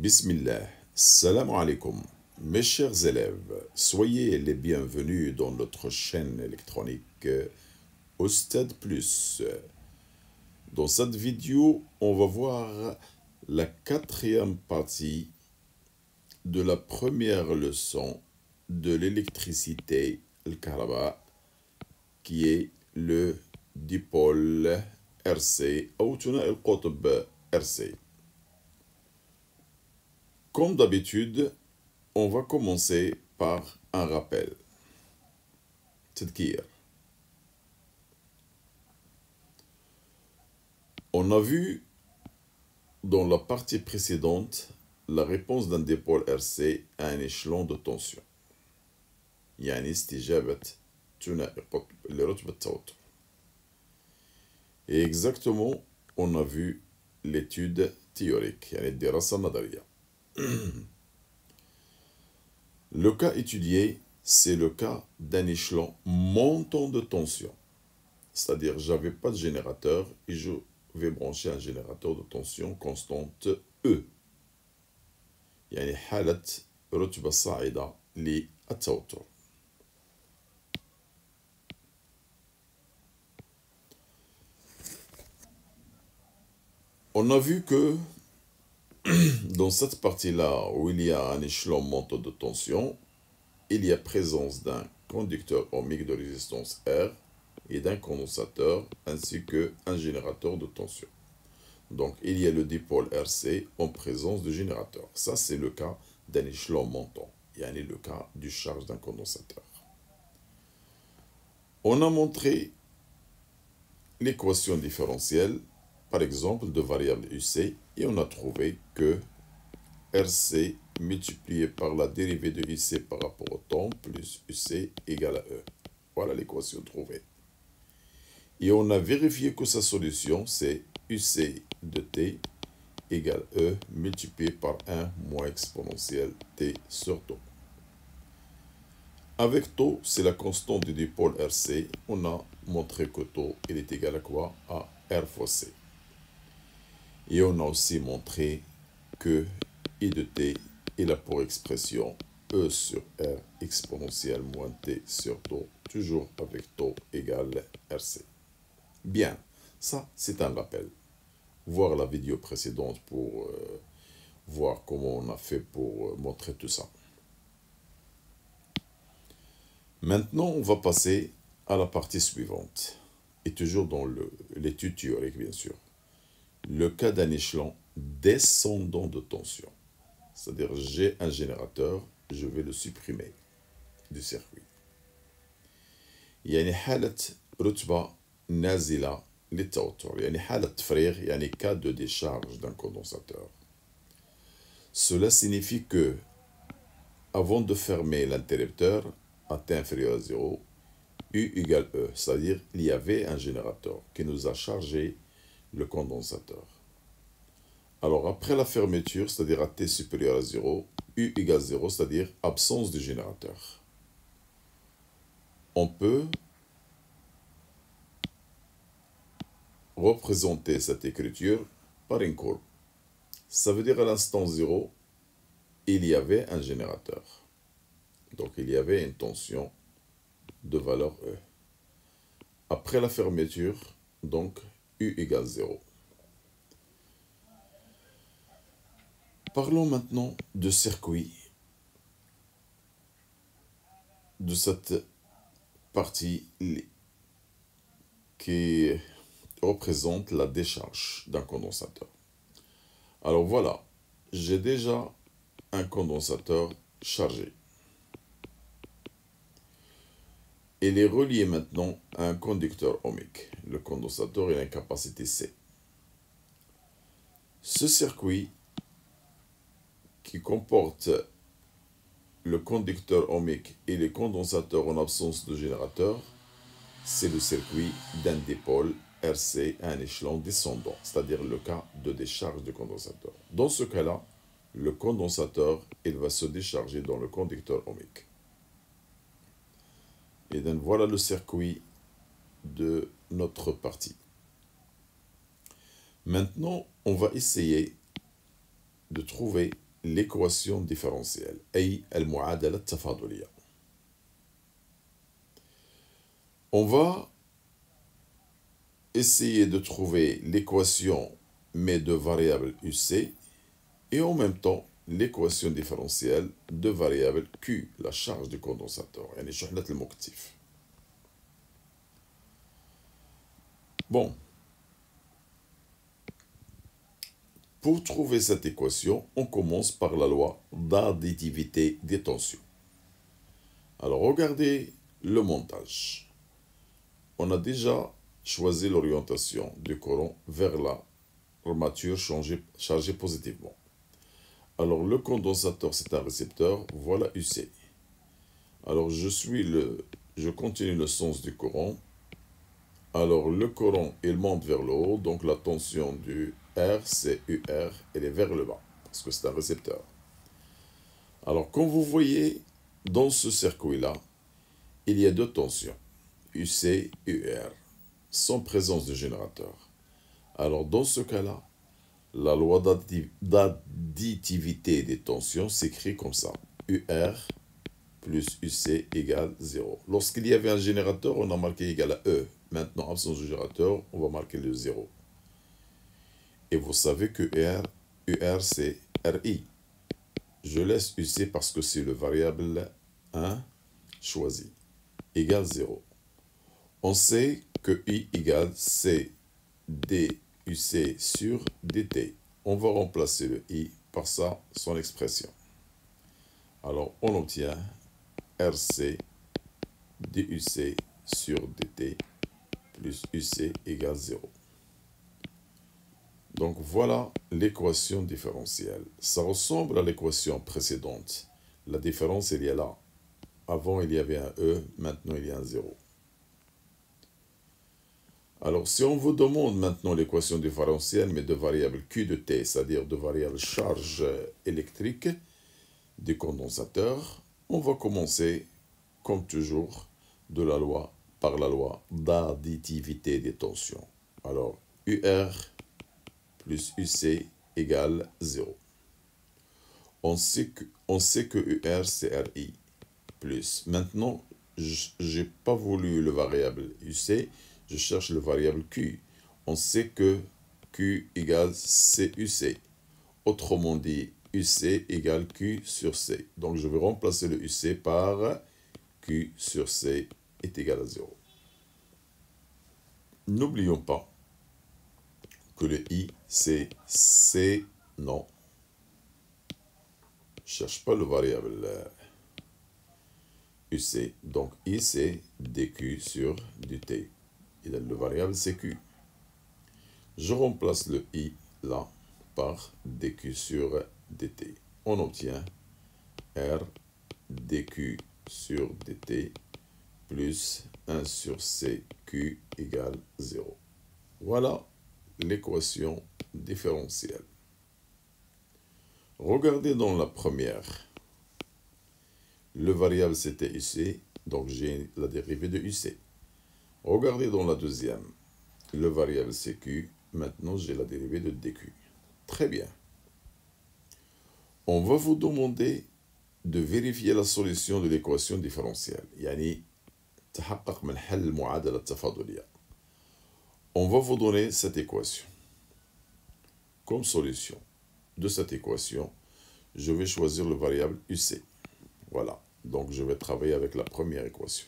Bismillah, salam alaikum. Mes chers élèves, soyez les bienvenus dans notre chaîne électronique Oustad Plus. Dans cette vidéo, on va voir la quatrième partie de la première leçon de l'électricité, le karaba, qui est le dipôle RC, ou le qutb RC. Comme d'habitude, on va commencer par un rappel. Tadkir. On a vu dans la partie précédente la réponse d'un dipôle RC à un échelon de tension. يعني استجابة ثنائي قطب لرتبة التوتر. Et exactement, on a vu l'étude théorique, يعني الدراسة النظرية. Le cas étudié, c'est le cas d'un échelon montant de tension. C'est-à-dire, j'avais pas de générateur et je vais brancher un générateur de tension constante E. يعني حالة رتبة صاعدة للتوتر. On a vu que dans cette partie-là, où il y a un échelon montant de tension, il y a présence d'un conducteur ohmique de résistance R et d'un condensateur ainsi qu'un générateur de tension. Donc, il y a le dipôle RC en présence de générateur. Ça, c'est le cas d'un échelon montant. Il y a le cas du charge d'un condensateur. On a montré l'équation différentielle, par exemple, de variable UC, et on a trouvé que RC multiplié par la dérivée de UC par rapport au temps plus UC égale à E. Voilà l'équation trouvée. Et on a vérifié que sa solution, c'est UC de T égale E multiplié par 1 moins exponentielle T sur tau. Avec tau, c'est la constante du dipôle RC. On a montré que tau, il est égal à quoi? À R fois C. Et on a aussi montré que I de T est là pour expression E sur R exponentielle moins T sur tau, toujours avec tau égale RC. Bien, ça c'est un rappel. Voir la vidéo précédente pour voir comment on a fait pour montrer tout ça. Maintenant, on va passer à la partie suivante. Et toujours dans l'étude théorique, bien sûr. Le cas d'un échelon descendant de tension. C'est-à-dire, j'ai un générateur, je vais le supprimer du circuit. يعني حالة رتبة نازلة للتوتر. يعني حالة تفريغ, يعني cas de décharge d'un condensateur. Cela signifie que, avant de fermer l'interrupteur à T inférieur à 0, U égale E, c'est-à-dire il y avait un générateur qui nous a chargé le condensateur. Alors après la fermeture, c'est-à-dire à T supérieur à 0, U égale 0, c'est-à-dire absence du générateur. On peut représenter cette écriture par une courbe. Ça veut dire à l'instant 0, il y avait un générateur. Donc il y avait une tension de valeur E. Après la fermeture, donc U égale 0. Parlons maintenant de circuit, de cette partie qui représente la décharge d'un condensateur. Alors voilà, j'ai déjà un condensateur chargé. Il est relié maintenant à un conducteur ohmique. Le condensateur a une capacité C. Ce circuit qui comporte le conducteur ohmique et les condensateurs en absence de générateur, c'est le circuit d'un dipôle RC à un échelon descendant, c'est-à-dire le cas de décharge du condensateur. Dans ce cas-là, le condensateur, il va se décharger dans le conducteur ohmique. Et donc voilà le circuit de notre partie. Maintenant, on va essayer de trouver l'équation différentielle, أي المعادلة التفاضلية. On va essayer de trouver l'équation mais de variable UC et en même temps l'équation différentielle de variable Q, la charge du condensateur, يعني شحنة المكتف. Bon. Pour trouver cette équation, on commence par la loi d'additivité des tensions. Alors, regardez le montage. On a déjà choisi l'orientation du courant vers l'armature chargée positivement. Alors, le condensateur, c'est un récepteur, voilà UC. Alors, je continue le sens du courant. Alors, le courant, il monte vers le haut, donc la tension du R, c'est UR, elle est vers le bas, parce que c'est un récepteur. Alors, comme vous voyez, dans ce circuit-là, il y a deux tensions, UC, UR, sans présence de générateur. Alors, dans ce cas-là, la loi d'additivité des tensions s'écrit comme ça, UR plus UC égale 0. Lorsqu'il y avait un générateur, on a marqué égal à E. Maintenant, absence de générateur, on va marquer le 0. Et vous savez que UR c'est RI. Je laisse UC parce que c'est le variable 1 choisi. Égale 0. On sait que I égale C DUC sur DT. On va remplacer le I par son expression. Alors, on obtient RC DUC sur DT plus UC égale 0. Donc voilà l'équation différentielle. Ça ressemble à l'équation précédente. La différence, il y a là. Avant, il y avait un E, maintenant, il y a un 0. Alors, si on vous demande maintenant l'équation différentielle, mais de variable Q de T, c'est-à-dire de variable charge électrique du condensateur, on va commencer, comme toujours, par la loi d'additivité des tensions. Alors, UR plus UC égale 0. On sait que UR c'est RI plus. Maintenant, je n'ai pas voulu le variable UC, je cherche le variable Q. On sait que Q égale CUC. Autrement dit, UC égale Q sur C. Donc, je vais remplacer le UC par Q sur C est égal à 0. N'oublions pas que le I, c'est C, non. Je ne cherche pas le variable UC. Donc, I, c'est dQ sur dt. Et le variable, c'est Q. Je remplace le I, là, par dQ sur dt. On obtient R dQ sur dt plus 1 sur CQ égale 0. Voilà l'équation différentielle. Regardez dans la première. Le variable c'était UC, donc j'ai la dérivée de UC. Regardez dans la deuxième. Le variable c'est Q, maintenant j'ai la dérivée de DQ. Très bien. On va vous demander de vérifier la solution de l'équation différentielle. يعني تحقق من حل المعادلة التفاضلية. On va vous donner cette équation. Comme solution de cette équation, je vais choisir le variable UC. Voilà. Donc, je vais travailler avec la première équation.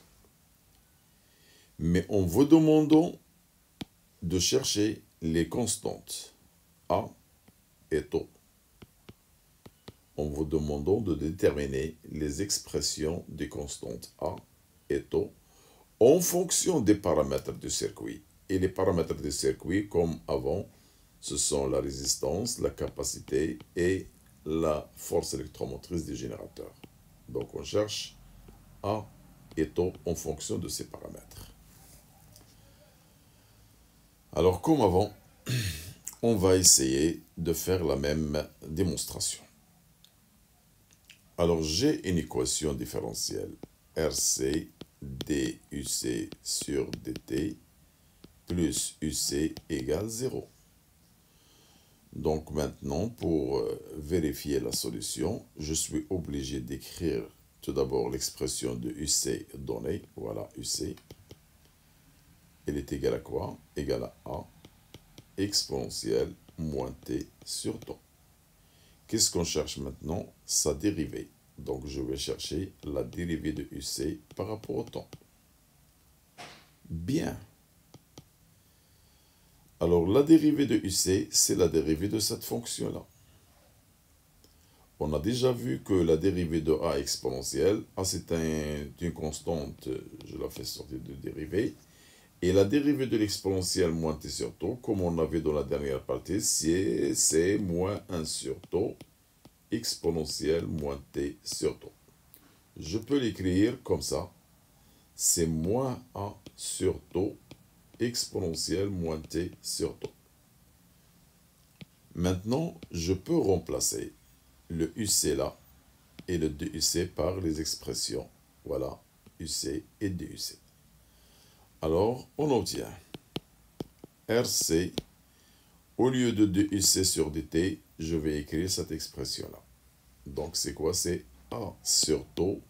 Mais en vous demandant de chercher les constantes A et taux. En vous demandant de déterminer les expressions des constantes A et taux en fonction des paramètres du circuit. Et les paramètres du circuit, comme avant, ce sont la résistance, la capacité et la force électromotrice du générateur. Donc on cherche A et taux en fonction de ces paramètres. Alors comme avant, on va essayer de faire la même démonstration. Alors j'ai une équation différentielle RC DUC sur DT plus UC égale 0. Donc maintenant, pour vérifier la solution, je suis obligé d'écrire tout d'abord l'expression de UC donnée. Voilà, UC. Elle est égale à quoi? Égale à A exponentielle moins T sur temps. Qu'est-ce qu'on cherche maintenant? Sa dérivée. Donc je vais chercher la dérivée de UC par rapport au temps. Bien. Alors la dérivée de UC, c'est la dérivée de cette fonction-là. On a déjà vu que la dérivée de A exponentielle, A c'est une constante, je la fais sortir de dérivée, et la dérivée de l'exponentielle moins t sur tau, comme on avait dans la dernière partie, c'est moins 1 sur tau, exponentielle moins t sur tau. Je peux l'écrire comme ça, c'est moins A sur tau, exponentielle moins t sur tau. Maintenant, je peux remplacer le UC là et le DUC par les expressions. Voilà, UC et DUC. Alors, on obtient RC, au lieu de DUC sur DT, je vais écrire cette expression-là. Donc, c'est quoi? C'est A sur tau,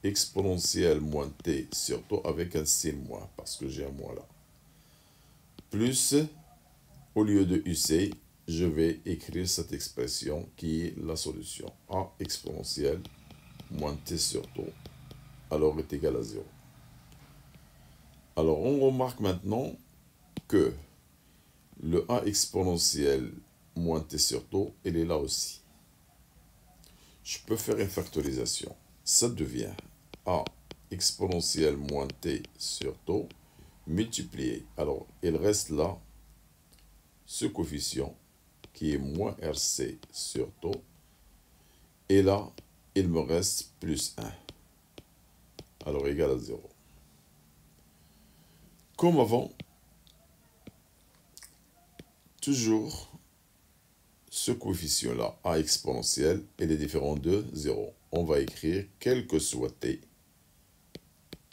exponentielle moins T sur tau avec un signe moins, parce que j'ai un moins là. Plus, au lieu de UC, je vais écrire cette expression qui est la solution. A exponentielle moins T sur tau, alors est égal à 0. Alors, on remarque maintenant que le A exponentielle moins T sur tau, elle est là aussi. Je peux faire une factorisation. Ça devient A exponentielle moins T sur tau multiplié. Alors, il reste là ce coefficient qui est moins RC sur tau. Et là, il me reste plus 1. Alors, égal à 0. Comme avant, toujours ce coefficient-là, A exponentielle, il est différent de 0. On va écrire, quel que soit t,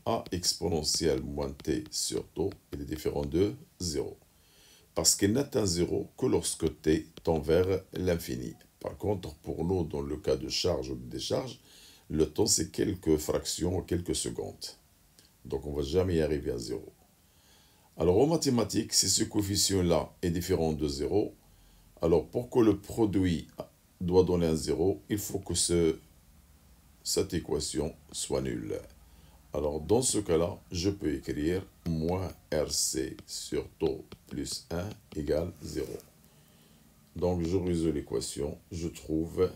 A exponentielle moins t sur tau, il est différent de 0. Parce qu'il n'atteint 0 que lorsque t tend vers l'infini. Par contre, pour nous, dans le cas de charge ou de décharge, le temps, c'est quelques fractions ou quelques secondes. Donc, on ne va jamais y arriver à 0. Alors, en mathématiques, si ce coefficient-là est différent de 0, alors pour que le produit doit donner un 0, il faut que cette équation soit nulle. Alors, dans ce cas-là, je peux écrire moins RC sur tau plus 1 égale 0. Donc, je résous l'équation, je trouve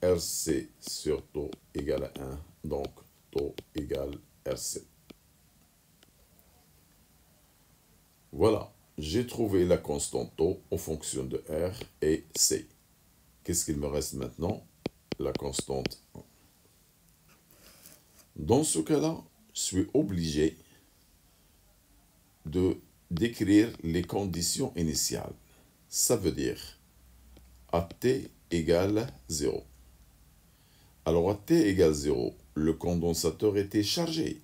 RC sur tau égale 1, donc tau égale RC. Voilà, j'ai trouvé la constante tau en fonction de R et C. Qu'est-ce qu'il me reste maintenant? La constante 1. Dans ce cas-là, je suis obligé de décrire les conditions initiales. Ça veut dire à t égale 0. Alors à t égale 0, le condensateur était chargé.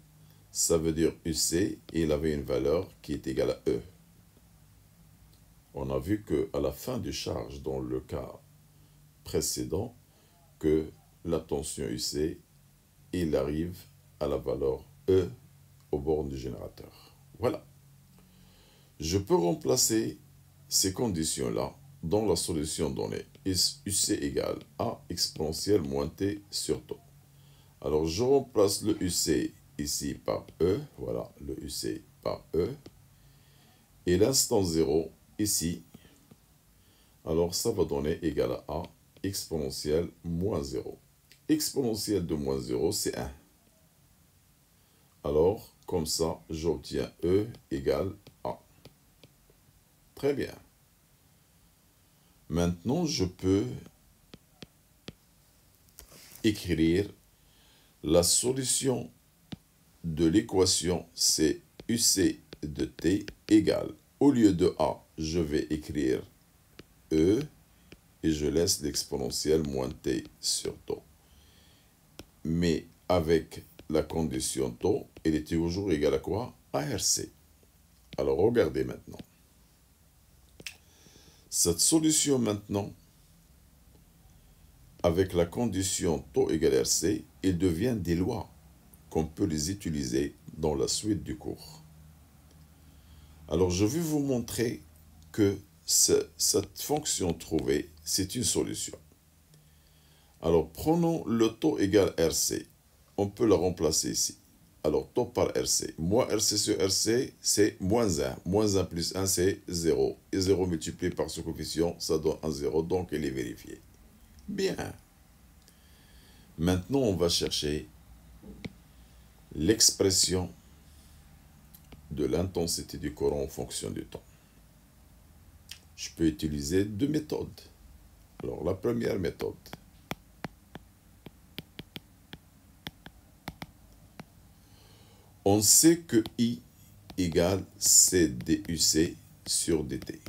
Ça veut dire UC, il avait une valeur qui est égale à E. On a vu qu'à la fin du charge, dans le cas précédent, que la tension UC, il arrive à la valeur E au bord du générateur. Voilà. Je peux remplacer ces conditions-là dans la solution donnée. UC égale A exponentielle moins T sur tau. Alors, je remplace le UC ici par E. Voilà, le UC par E. Et l'instant 0 ici. Alors, ça va donner égal à A exponentielle moins 0. Exponentielle de moins 0, c'est 1. Alors, comme ça, j'obtiens E égale A. Très bien. Maintenant, je peux écrire la solution de l'équation, c'est UC de T égale, au lieu de A, je vais écrire E et je laisse l'exponentielle moins T sur tau. Mais avec la condition tau, elle est toujours égale à quoi? À RC. Alors, regardez maintenant. Cette solution maintenant, avec la condition taux égale RC, il devient des lois qu'on peut les utiliser dans la suite du cours. Alors, je vais vous montrer que cette fonction trouvée, c'est une solution. Alors, prenons le taux égale RC. On peut la remplacer ici. Alors, taux par RC. Moins RC sur RC, c'est moins 1. Moins 1 plus 1, c'est 0. Et 0 multiplié par ce coefficient, ça donne un 0, donc il est vérifié. Bien. Maintenant, on va chercher l'expression de l'intensité du courant en fonction du temps. Je peux utiliser deux méthodes. Alors, la première méthode. On sait que I égale CdUC sur dt.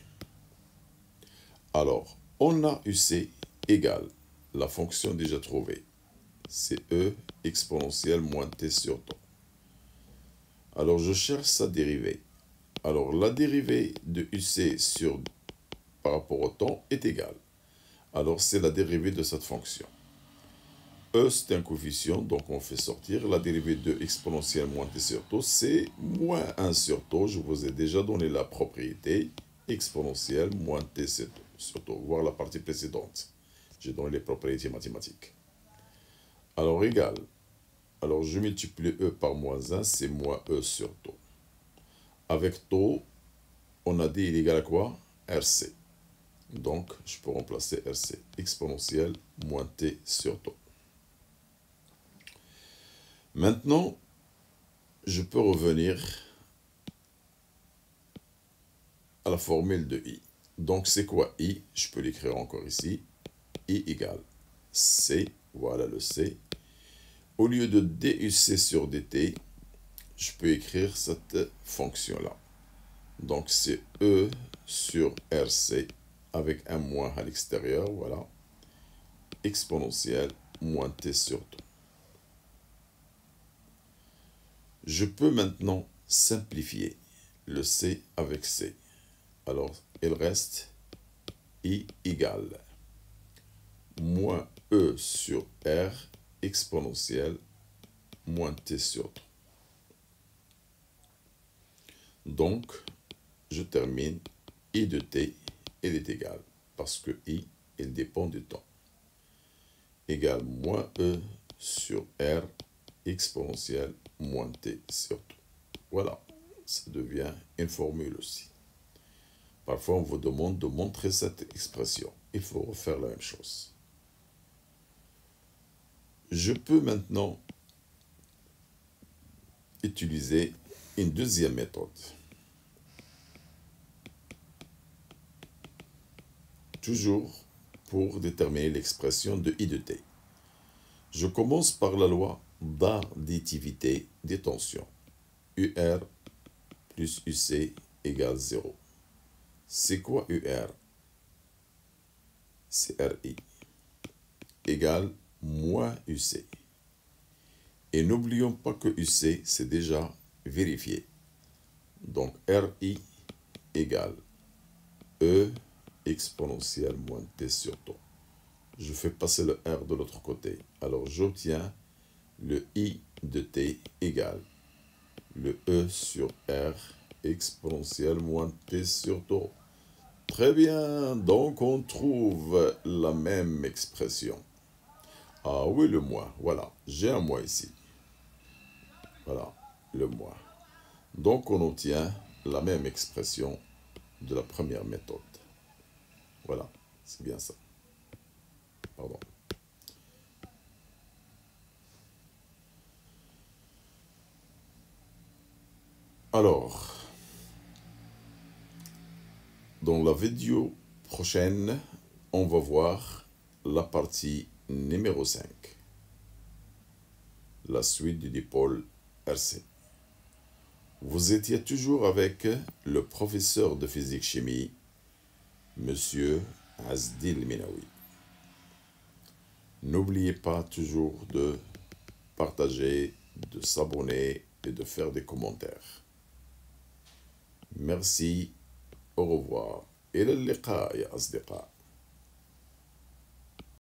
Alors, on a UC égale la fonction déjà trouvée. C'est E exponentielle moins T sur temps. Alors, je cherche sa dérivée. Alors, la dérivée de UC par rapport au temps est égale. Alors, c'est la dérivée de cette fonction. E, c'est un coefficient, donc on fait sortir. La dérivée de exponentielle moins t sur taux, c'est moins 1 sur taux. Je vous ai déjà donné la propriété exponentielle moins t sur taux. Voir la partie précédente. J'ai donné les propriétés mathématiques. Alors, égal. Alors, je multiplie E par moins 1, c'est moins E sur taux. Avec taux, on a dit il est égal à quoi? RC. Donc, je peux remplacer RC. Exponentielle moins t sur taux. Maintenant, je peux revenir à la formule de I. Donc, c'est quoi I? Je peux l'écrire encore ici. I égale C, voilà le C. Au lieu de DUC sur DT, je peux écrire cette fonction-là. Donc, c'est E sur RC avec un moins à l'extérieur, voilà. Exponentielle moins T sur taux. Je peux maintenant simplifier le C avec C. Alors, il reste I égale moins E sur R exponentielle moins T sur taux. Donc, je termine I de T, il est égal, parce que I, il dépend du temps, égale moins E sur R exponentielle moins T sur taux. Voilà, ça devient une formule aussi. Parfois, on vous demande de montrer cette expression. Il faut refaire la même chose. Je peux maintenant utiliser une deuxième méthode. Toujours pour déterminer l'expression de I de T. Je commence par la loi d'additivité des tensions. UR plus UC égale 0. C'est quoi UR? C'est RI égale moins UC. Et n'oublions pas que UC, c'est déjà vérifié. Donc RI égale E exponentielle moins T sur taux. Je fais passer le R de l'autre côté. Alors j'obtiens le I de T égale le E sur R exponentielle moins T sur taux. Très bien, donc on trouve la même expression. Ah oui, le moins, voilà, j'ai un moins ici. Voilà, le moins. Donc on obtient la même expression de la première méthode. Voilà, c'est bien ça. Pardon. Alors, dans la vidéo prochaine, on va voir la partie numéro 5. La suite du dipôle RC. Vous étiez toujours avec le professeur de physique-chimie, Monsieur Azdil Minaoui. N'oubliez pas toujours de partager, de s'abonner et de faire des commentaires. Merci, au revoir. إلى اللقاء يا أصدقاء.